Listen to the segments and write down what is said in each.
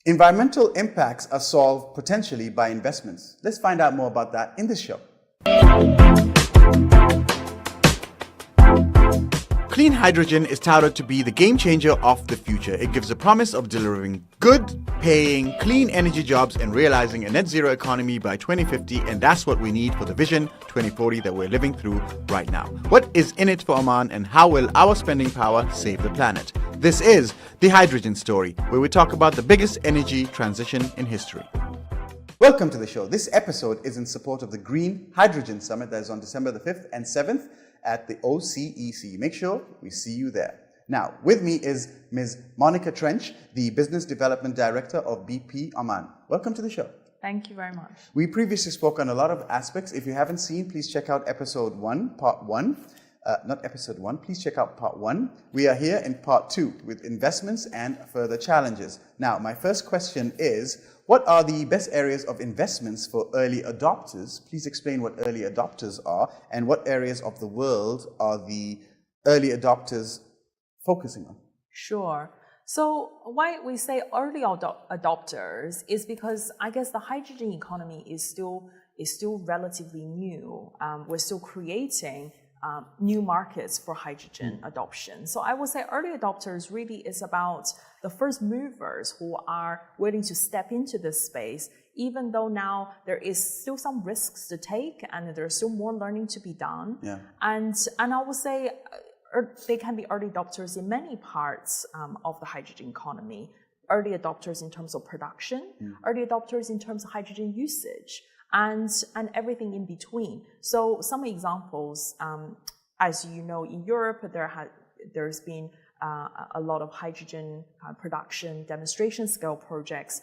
Environmental impacts are solved potentially by investments. Let's find out more about that in this show. Clean hydrogen is touted to be the game changer of the future. It gives a promise of delivering good, paying, clean energy jobs and realizing a net zero economy by 2050, and that's what we need for the Vision 2040 that we're living through right now. What is in it for Oman, and how will our spending power save the planet? This is The Hydrogen Story, where we talk about the biggest energy transition in history. Welcome to the show. This episode is in support of the Green Hydrogen Summit that is on December the 5th and 7th at the OCEC. Make sure we see you there. Now, with me is Ms. Monica Trench, the Business Development Director of BP Oman. Welcome to the show. Thank you very much. We previously spoke on a lot of aspects. If you haven't seen, please check out episode 1, part 1. Not episode 1, please check out part 1. We are here in part 2 with investments and further challenges. Now, my first question is, what are the best areas of investments for early adopters? Please explain what early adopters are and what areas of the world are the early adopters focusing on? Sure. So why we say early adopters is because I guess the hydrogen economy is still relatively new. We're still creating new markets for hydrogen adoption. So I would say early adopters really is about the first movers who are willing to step into this space, even though now there is still some risks to take and there's still more learning to be done. Yeah. And I would say they can be early adopters in many parts of the hydrogen economy. Early adopters in terms of production, early adopters in terms of hydrogen usage, and everything in between. So some examples, as you know, in Europe, there's been a lot of hydrogen production demonstration scale projects.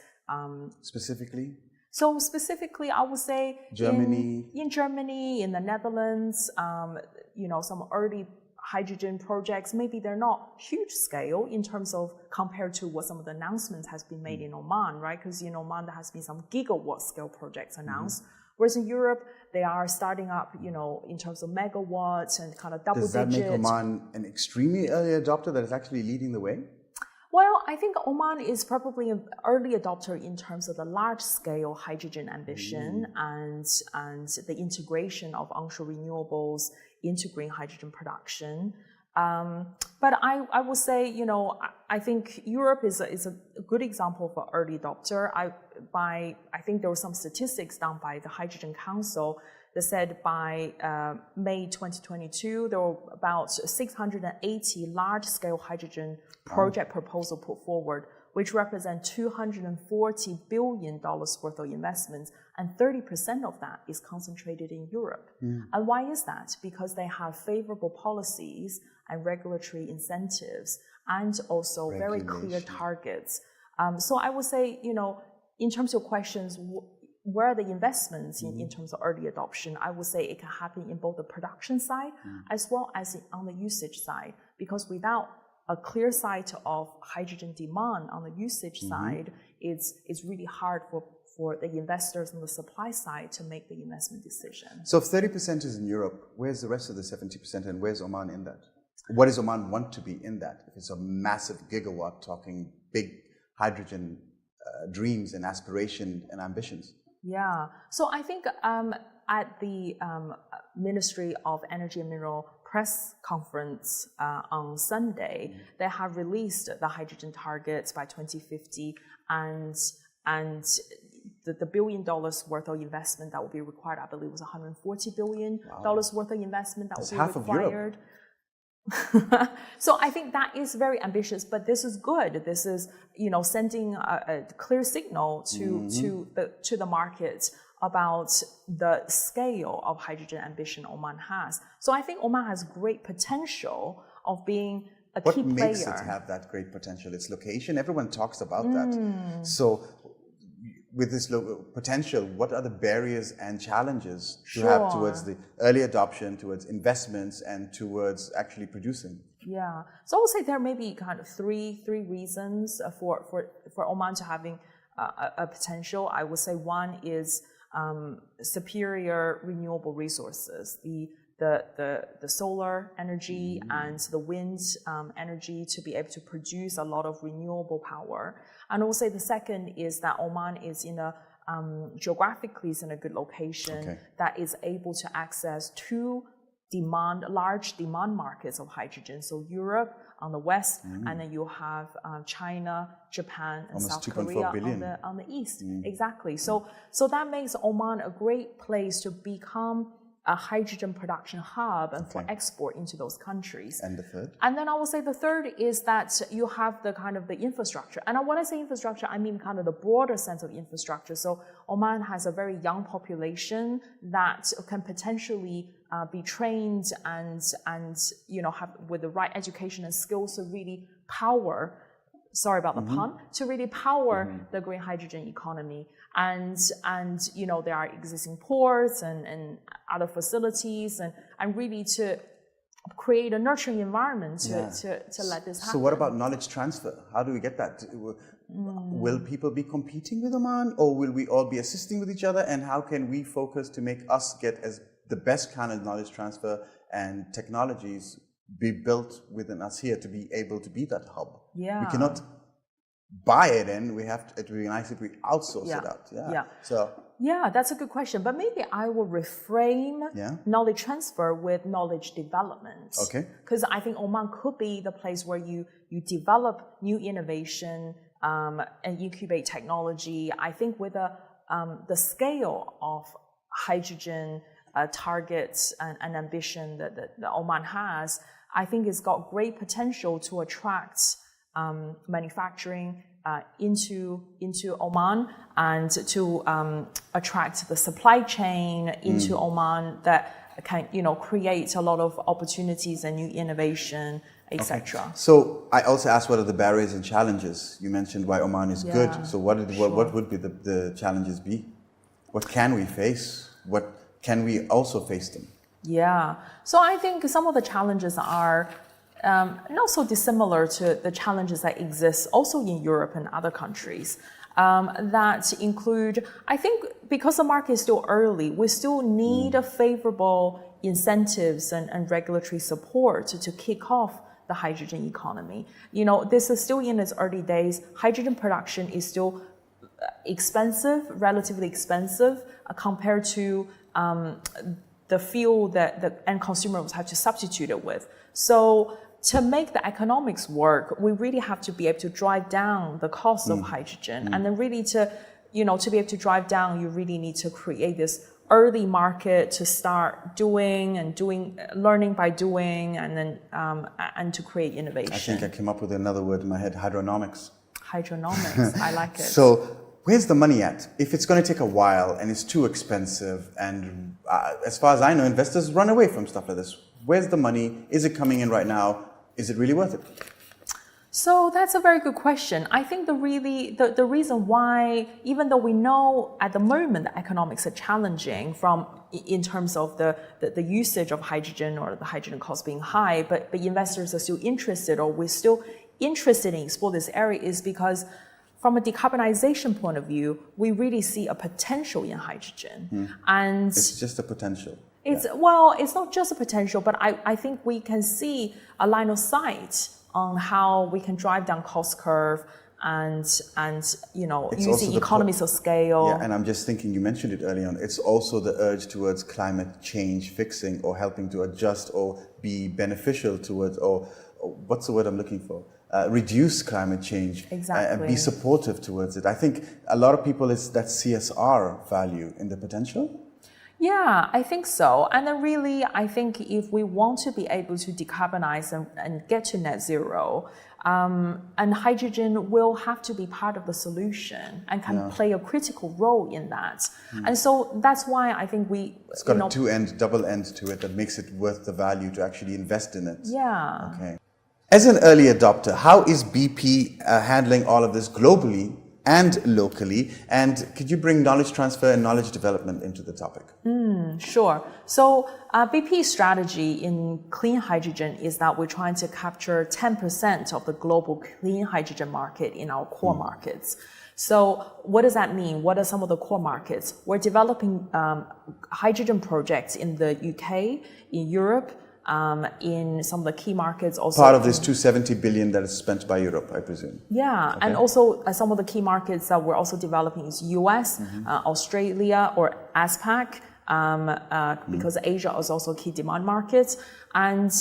Specifically? So specifically, I would say Germany. In Germany, in the Netherlands, some early hydrogen projects, maybe they're not huge scale in terms of compared to what some of the announcements has been made in Oman, right? Because in Oman, there has been some gigawatt scale projects announced. Whereas in Europe, they are starting up, in terms of megawatts and kind of double digit. Does that make Oman an extremely early adopter that is actually leading the way? Well, I think Oman is probably an early adopter in terms of the large-scale hydrogen ambition and the integration of onshore renewables into green hydrogen production. But I would say, I think Europe is a good example for early adopter. I think there were some statistics done by the Hydrogen Council that said by May 2022, there were about 680 large-scale hydrogen project proposal put forward, which represent $240 billion worth of investments, and 30% of that is concentrated in Europe. And why is that? Because they have favorable policies and regulatory incentives, and also very clear targets. So I would say, in terms of questions, where are the investments in terms of early adoption? I would say it can happen in both the production side as well as on the usage side, because without a clear sight of hydrogen demand on the usage side, it's really hard for the investors on the supply side to make the investment decision. So if 30% is in Europe, where's the rest of the 70% and where's Oman in that? What does Oman want to be in that? If it's a massive gigawatt talking big hydrogen dreams and aspiration and ambitions. Yeah, so I think at the Ministry of Energy and Mineral press conference on Sunday, they have released the hydrogen targets by 2050 and the $1 billion worth of investment that will be required, I believe was $140 billion worth of investment that will be required. So I think that is very ambitious, but this is good. This is, sending a clear signal to the market about the scale of hydrogen ambition Oman has. So I think Oman has great potential of being a key player. What makes it have that great potential? Its location. Everyone talks about that. So with this potential, what are the barriers and challenges you have towards the early adoption, towards investments, and towards actually producing? Yeah, so I would say there may be kind of three reasons for Oman to having a potential. I would say one is superior renewable resources. the solar energy and the wind energy to be able to produce a lot of renewable power. And also the second is that Oman is in a geographically is in a good location that is able to access two large demand markets of hydrogen. So Europe on the west, and then you have China, Japan, and almost South Korea on the east. Exactly. So that makes Oman a great place to become a hydrogen production hub and for export into those countries. And the third? And then I will say the third is that you have the kind of the infrastructure. And when I say infrastructure, I mean kind of the broader sense of infrastructure. So Oman has a very young population that can potentially be trained and have with the right education and skills to really power, sorry about the pun, to really power the green hydrogen economy. And there are existing ports and other facilities and really to create a nurturing environment to let this happen. So what about knowledge transfer? How do we get that? Will people be competing with Oman, or will we all be assisting with each other? And how can we focus to make us get as the best kind of knowledge transfer and technologies be built within us here to be able to be that hub? Yeah. We cannot buy it in. We have to, it would be nice if we outsource it out. Yeah, that's a good question. But maybe I will reframe knowledge transfer with knowledge development. Okay. Because I think Oman could be the place where you develop new innovation and incubate technology. I think with the scale of hydrogen targets and ambition that Oman has, I think it's got great potential to attract manufacturing into Oman and to attract the supply chain into Oman that can create a lot of opportunities and new innovation, etc. So I also asked what are the barriers and challenges. You mentioned why Oman is good. So what would be the challenges be? What can we face? What can we also face them? Yeah. So I think some of the challenges are not so dissimilar to the challenges that exist also in Europe and other countries. That include, I think, because the market is still early, we still need a favorable incentives and regulatory support to kick off the hydrogen economy. This is still in its early days. Hydrogen production is still expensive, relatively expensive, compared to the fuel that the end consumer will have to substitute it with. So to make the economics work, we really have to be able to drive down the cost of hydrogen. And then really to be able to drive down, you really need to create this early market to start learning by doing, and then and to create innovation. I think I came up with another word in my head, hydronomics. Hydronomics, I like it. So where's the money at? If it's going to take a while and it's too expensive, and as far as I know, investors run away from stuff like this. Where's the money? Is it coming in right now? Is it really worth it? So that's a very good question. I think the reason why, even though we know at the moment the economics are challenging in terms of the usage of hydrogen or the hydrogen cost being high, but investors are still interested, or we're still interested in explore this area, is because from a decarbonization point of view, we really see a potential in hydrogen. And it's just a potential. Well, it's not just a potential, but I think we can see a line of sight on how we can drive down cost curve and using economies of scale. Yeah, and I'm just thinking, you mentioned it early on, it's also the urge towards climate change fixing, or helping to adjust or be beneficial towards, or what's the word I'm looking for? Reduce climate change and be supportive towards it. I think a lot of people is that CSR value in the potential. Yeah, I think so. And then really, I think if we want to be able to decarbonize and get to net zero, and hydrogen will have to be part of the solution and can play a critical role in that. And so that's why I think it's got a double end to it that makes it worth the value to actually invest in it. Yeah. Okay. As an early adopter, how is BP handling all of this globally and locally? And could you bring knowledge transfer and knowledge development into the topic? Sure. So BP's strategy in clean hydrogen is that we're trying to capture 10% of the global clean hydrogen market in our core markets. So what does that mean? What are some of the core markets? We're developing hydrogen projects in the UK, in Europe, in some of the key markets also. Part of this 270 billion that is spent by Europe, I presume. Yeah, okay. And also some of the key markets that we're also developing is US, Australia or ASPAC, because Asia is also a key demand market, and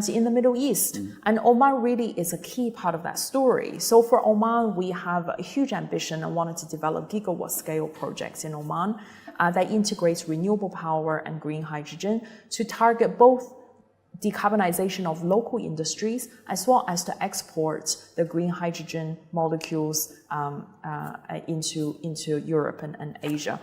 in the Middle East. And Oman really is a key part of that story. So for Oman, we have a huge ambition and wanted to develop gigawatt scale projects in Oman that integrates renewable power and green hydrogen to target both decarbonization of local industries as well as to export the green hydrogen molecules into Europe and Asia.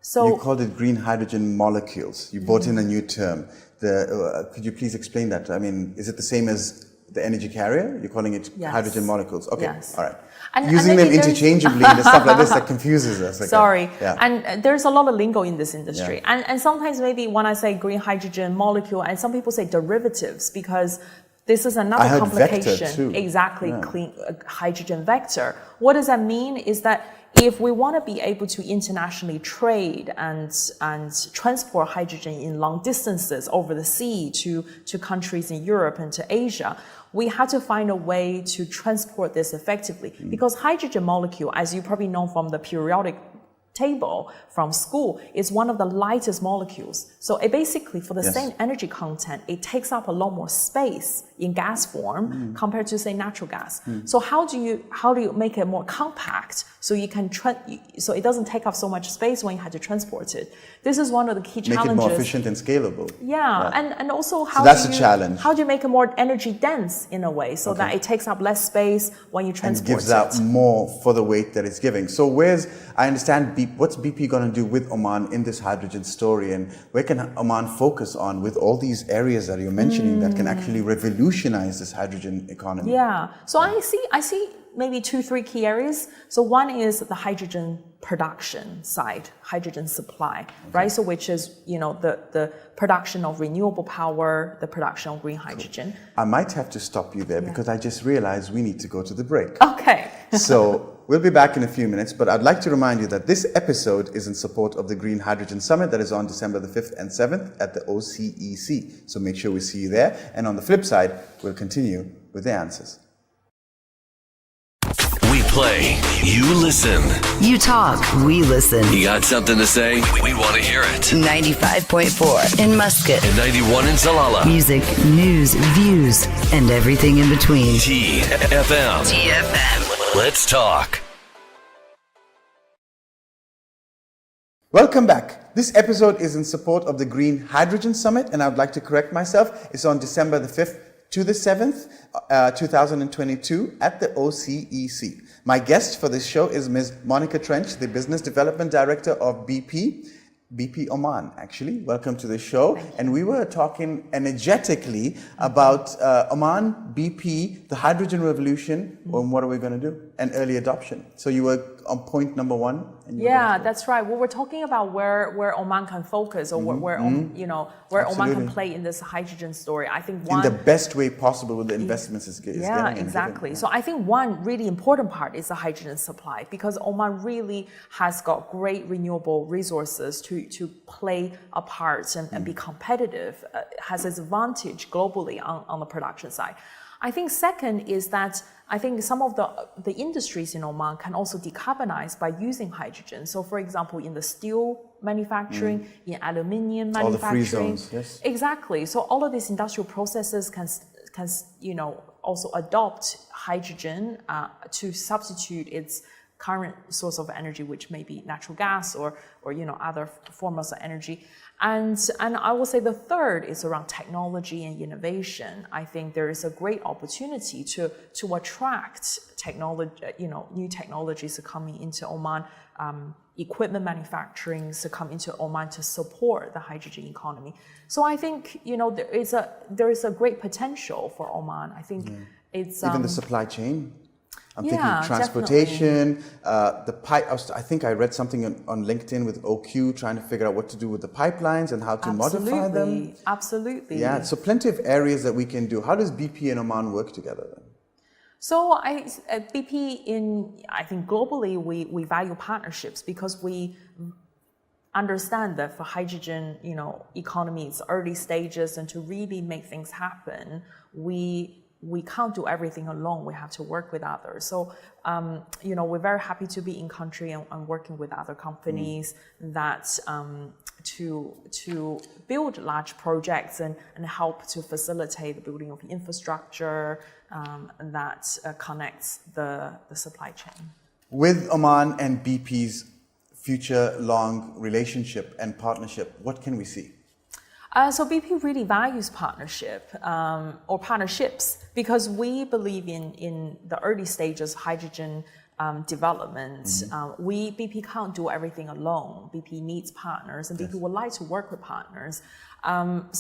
So you called it green hydrogen molecules. You brought in a new term. Could you please explain that? I mean, is it the same as the energy carrier? You're calling it hydrogen molecules. Okay, all right. And using them interchangeably and stuff like this that confuses us. Okay. Sorry. Yeah. And there's a lot of lingo in this industry. Yeah. And sometimes maybe when I say green hydrogen molecule, and some people say derivatives because this is another complication. Vector too. Exactly, clean hydrogen vector. What does that mean is that if we want to be able to internationally trade and transport hydrogen in long distances over the sea to countries in Europe and to Asia, we had to find a way to transport this effectively. Because hydrogen molecule, as you probably know from the periodic table from school, is one of the lightest molecules. So it basically, for the same energy content, it takes up a lot more space in gas form compared to, say, natural gas. So how do you make it more compact so you can so it doesn't take up so much space when you have to transport it? This is one of the key challenges. Make it more efficient and scalable. Yeah. And also how that's a challenge. How do you make it more energy dense in a way so that it takes up less space when you transport it? And gives out more for the weight that it's giving. So I understand what's BP going to do with Oman in this hydrogen story, and where can Oman focus on with all these areas that you're mentioning that can actually revolutionize this hydrogen economy? Yeah. So I see maybe 2-3 key areas. So one is the hydrogen production side, hydrogen supply, right? So which is, the production of renewable power, the production of green hydrogen. Cool. I might have to stop you there because I just realized we need to go to the break. Okay. So we'll be back in a few minutes, but I'd like to remind you that this episode is in support of the Green Hydrogen Summit that is on December the 5th and 7th at the OCEC. So make sure we see you there. And on the flip side, we'll continue with the answers. We play, you listen. You talk, we listen. You got something to say? We want to hear it. 95.4 in Muscat. And 91 in Salalah. Music, news, views, and everything in between. TFM. TFM. Let's talk. Welcome back. This episode is in support of the Green Hydrogen Summit, and I would like to correct myself. It's on December the 5th to the 7th, 2022 at the OCEC. My guest for this show is Ms. Monica Trench, the Business Development Director of BP Oman, actually. Welcome to the show. And we were talking energetically about Oman, BP, the hydrogen revolution, and what are we going to do? And early adoption. So you were on point number one. Yeah, that's right. Well, we're talking about where Oman can focus, or where Oman can play in this hydrogen story. I think in the best way possible with the investments is getting. Yeah, exactly. So I think one really important part is the hydrogen supply, because Oman really has got great renewable resources to play a part and be competitive, has its advantage globally on the production side. I think second is that I think some of the industries in Oman can also decarbonize by using hydrogen. So for example, in the steel manufacturing, in aluminium manufacturing. All the free zones, yes. Exactly. So all of these industrial processes can also adopt hydrogen to substitute its current source of energy, which may be natural gas or other forms of energy. And I will say the third is around technology and innovation. I think there is a great opportunity to attract technology, new technologies to come into Oman, equipment manufacturing to come into Oman to support the hydrogen economy. So I think there is a great potential for Oman. I think it's even the supply chain. I'm thinking transportation, the pipe. I think I read something on LinkedIn with OQ trying to figure out what to do with the pipelines and how to modify them. Absolutely. Yeah, so plenty of areas that we can do. How does BP and Oman work together then? So at BP, I think globally, we value partnerships because we understand that for hydrogen, economy, it's early stages, and to really make things happen, we can't do everything alone. We have to work with others. So, we're very happy to be in country and working with other companies that to build large projects and help to facilitate the building of infrastructure that connects the supply chain. With Oman and BP's future-long relationship and partnership, what can we see? So BP really values partnership or partnerships because we believe in the early stages of hydrogen development. BP can't do everything alone. BP needs partners, and BP would like to work with partners.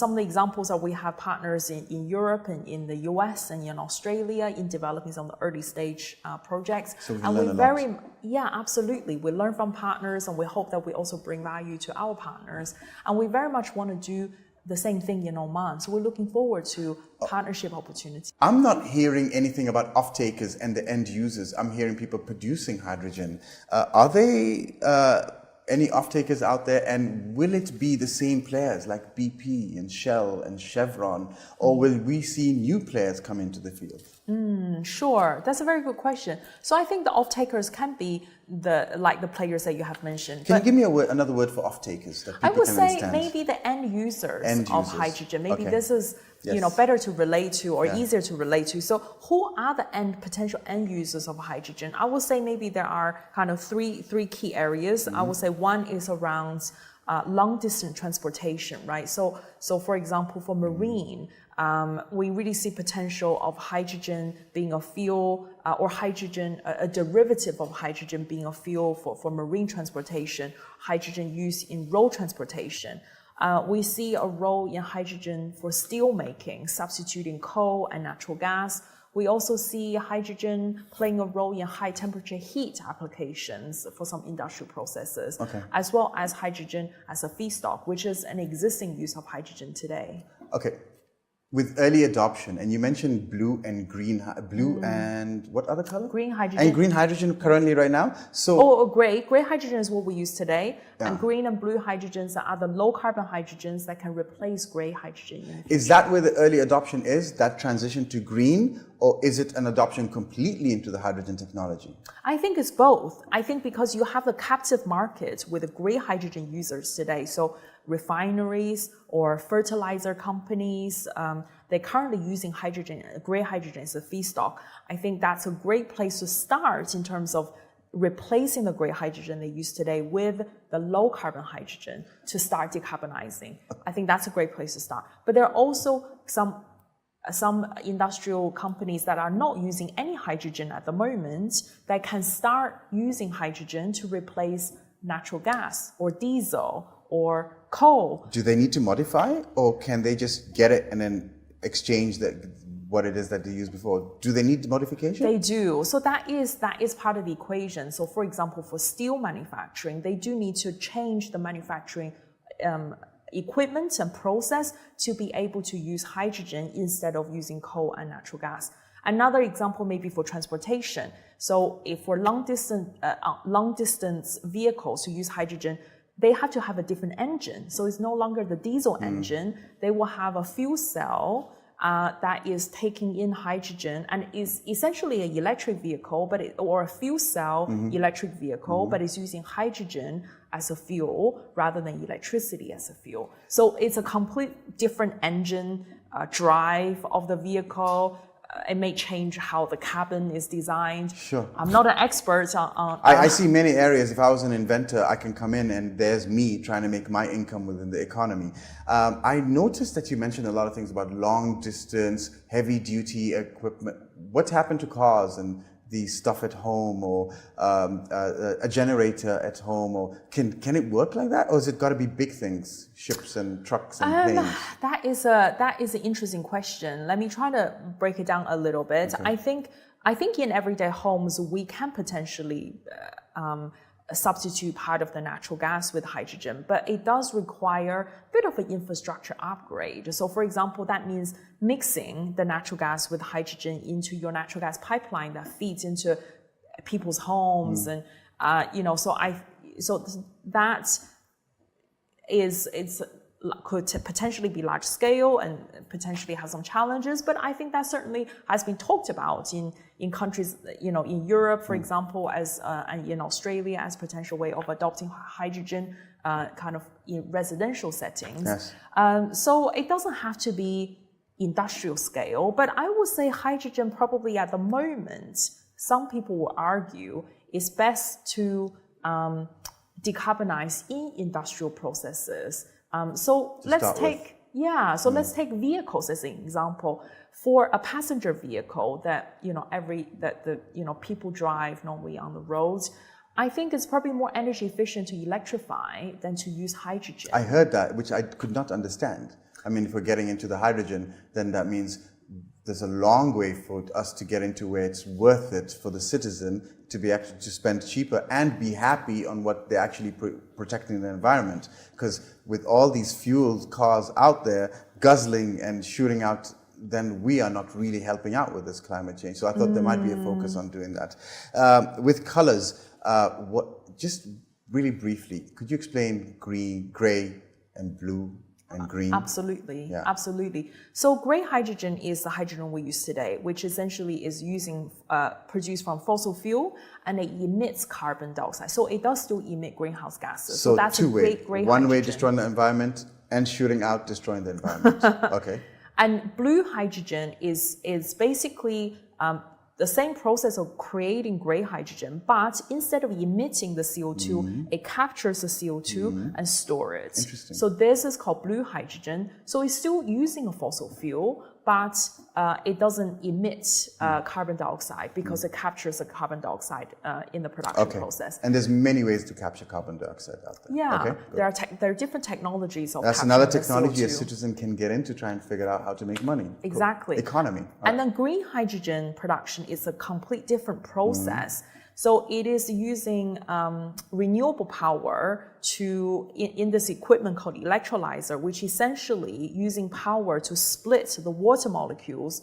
Some of the examples are we have partners in Europe and in the US and in Australia in developing some of the early stage projects. So we learn a lot. Yeah, absolutely. We learn from partners, and we hope that we also bring value to our partners. And we very much want to do the same thing in Oman. So we're looking forward to partnership opportunities. I'm not hearing anything about off-takers and the end users. I'm hearing people producing hydrogen. Are there any off-takers out there, and will it be the same players like BP and Shell and Chevron, or will we see new players come into the field? Sure, that's a very good question. So I think the off-takers can be the players that you have mentioned. Can you give me another word for off-takers that people I would can say understand? maybe the end users of hydrogen. Maybe this is Yes. better to relate to or easier to relate to. So who are the potential end users of hydrogen? I would say maybe there are kind of three key areas. I would say one is around long distance transportation, right? So for example, for marine, we really see potential of hydrogen being a fuel or hydrogen, a derivative of hydrogen being a fuel for marine transportation, hydrogen used in road transportation. We see a role in hydrogen for steel making, substituting coal and natural gas. We also see hydrogen playing a role in high temperature heat applications for some industrial processes, as well as hydrogen as a feedstock, which is an existing use of hydrogen today. Okay. With early adoption, and you mentioned blue and green, and what other color? Green hydrogen. And green hydrogen currently right now? So gray. Gray hydrogen is what we use today. And green and blue hydrogens are the low carbon hydrogens that can replace gray hydrogen. Is that where the early adoption is, that transition to green, or is it an adoption completely into the hydrogen technology? I think it's both. I think because you have a captive market with the gray hydrogen users today. So refineries or fertilizer companies, they're currently using gray hydrogen as a feedstock. I think that's a great place to start in terms of replacing the gray hydrogen they use today with the low carbon hydrogen to start decarbonizing. I think that's a great place to start. But there are also some industrial companies that are not using any hydrogen at the moment that can start using hydrogen to replace natural gas or diesel or coal. Do they need to modify, or can they just get it and then exchange what it is that they used before? Do they need modification? They do. So that is part of the equation. So for example, for steel manufacturing, they do need to change the manufacturing equipment and process to be able to use hydrogen instead of using coal and natural gas. Another example may be for transportation. So if for long distance vehicles who use hydrogen, they have to have a different engine. So it's no longer the diesel engine. They will have a fuel cell that is taking in hydrogen and is essentially an electric vehicle, or a fuel cell electric vehicle, but is using hydrogen as a fuel rather than electricity as a fuel. So it's a complete different engine drive of the vehicle. It may change how the cabin is designed. Sure. I'm not an expert on I see many areas. If I was an inventor, I can come in and there's me trying to make my income within the economy. I noticed that you mentioned a lot of things about long distance, heavy duty equipment. What's happened to cars and the stuff at home, or a generator at home, or can it work like that, or has it got to be big things, ships and trucks and planes? That is an interesting question. Let me try to break it down a little bit. Okay. I think in everyday homes we can potentially substitute part of the natural gas with hydrogen, but it does require a bit of an infrastructure upgrade. So for example, that means mixing the natural gas with hydrogen into your natural gas pipeline that feeds into people's homes. And, so that could potentially be large scale and potentially has some challenges, but I think that certainly has been talked about in countries, in Europe, for example, and in Australia as potential way of adopting hydrogen kind of in residential settings. Yes. So it doesn't have to be industrial scale, but I would say hydrogen probably at the moment, some people will argue, is best to decarbonize in industrial processes. So let's take vehicles as an example. For a passenger vehicle that people drive normally on the roads, I think it's probably more energy efficient to electrify than to use hydrogen. I heard that, which I could not understand. I mean, if we're getting into the hydrogen, then that means there's a long way for us to get into where it's worth it for the citizen to be actually to spend cheaper and be happy on what they're actually protecting the environment. Because with all these fuel cars out there guzzling and shooting out, then we are not really helping out with this climate change. So I thought there might be a focus on doing that. With colors, just really briefly, could you explain green, gray, and blue? And green. Absolutely, yeah. Absolutely. So gray hydrogen is the hydrogen we use today, which essentially is produced from fossil fuel, and it emits carbon dioxide. So it does still emit greenhouse gases. So that's two-way. Gray One hydrogen. way destroying the environment and shooting out destroying the environment. Okay. And blue hydrogen is basically the same process of creating gray hydrogen, but instead of emitting the CO2, it captures the CO2 and stores it. Interesting. So this is called blue hydrogen. So it's still using a fossil fuel, but it doesn't emit carbon dioxide because it captures the carbon dioxide in the production process. And there's many ways to capture carbon dioxide out there. Yeah, okay, there are different technologies of That's capturing another the technology CO2. a citizen can get into trying to figure out how to make money. Exactly. Economy. And then green hydrogen production is a complete different process. So it is using renewable power in this equipment called electrolyzer, which essentially using power to split the water molecules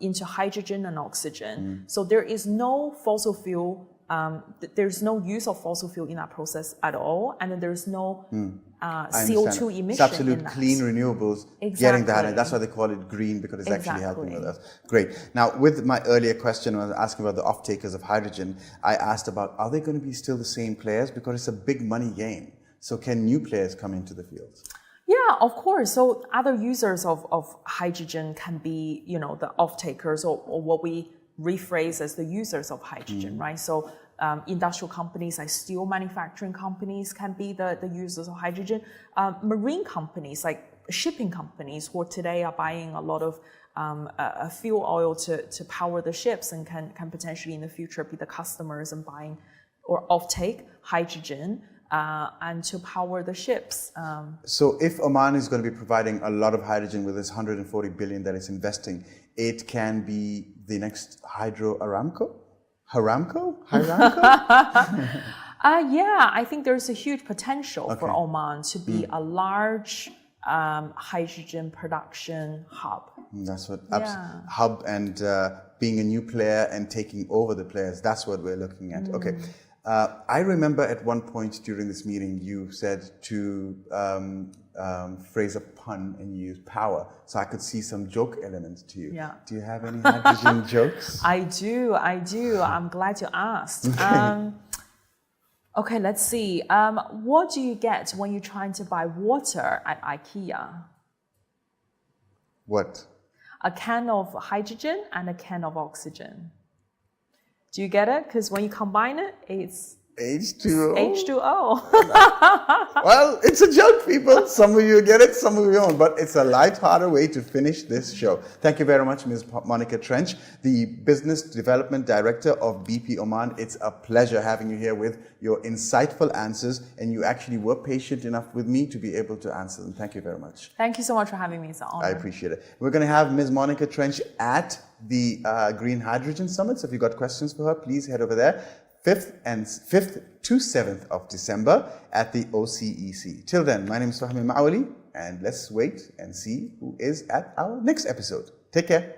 into hydrogen and oxygen. So there is no fossil fuel, there's no use of fossil fuel in that process at all, and then there's no CO2 emission. It's absolute clean renewables getting that, and that's why they call it green, because it's actually helping with us. Great. Now, with my earlier question, when I was asking about the off-takers of hydrogen, I asked about, are they going to be still the same players? Because it's a big money game. So can new players come into the field? Yeah, of course. So other users of hydrogen can be, the off-takers or what we rephrase as the users of hydrogen, right? So industrial companies like steel manufacturing companies can be the users of hydrogen. Marine companies like shipping companies who today are buying a lot of fuel oil to power the ships and can potentially in the future be the customers and buying or off-take hydrogen and to power the ships. So if Oman is going to be providing a lot of hydrogen with this 140 billion that it's investing, it can be the next Hydro Aramco? Haramco? Yeah, I think there's a huge potential for Oman to be a large hydrogen production hub. That's what hub and being a new player and taking over the players. That's what we're looking at. Okay. I remember at one point during this meeting, you said to phrase a pun and you used power. So I could see some joke elements to you. Yeah. Do you have any hydrogen jokes? I do. I'm glad you asked. Okay, let's see. What do you get when you're trying to buy water at IKEA? What? A can of hydrogen and a can of oxygen. Do you get it? Because when you combine it, it's H2O. H2O. Well, it's a joke, people. Some of you get it, some of you don't. But it's a light-hearted way to finish this show. Thank you very much, Ms. Monica Trench, the Business Development Director of BP Oman. It's a pleasure having you here with your insightful answers. And you actually were patient enough with me to be able to answer them. Thank you very much. Thank you so much for having me. It's an honor. I appreciate it. We're going to have Ms. Monica Trench at the Green Hydrogen Summit. So if you've got questions for her, please head over there. 5th to 7th of December at the OCEC. Till then, my name is Fahmi Ma'awali, and let's wait and see who is at our next episode. Take care.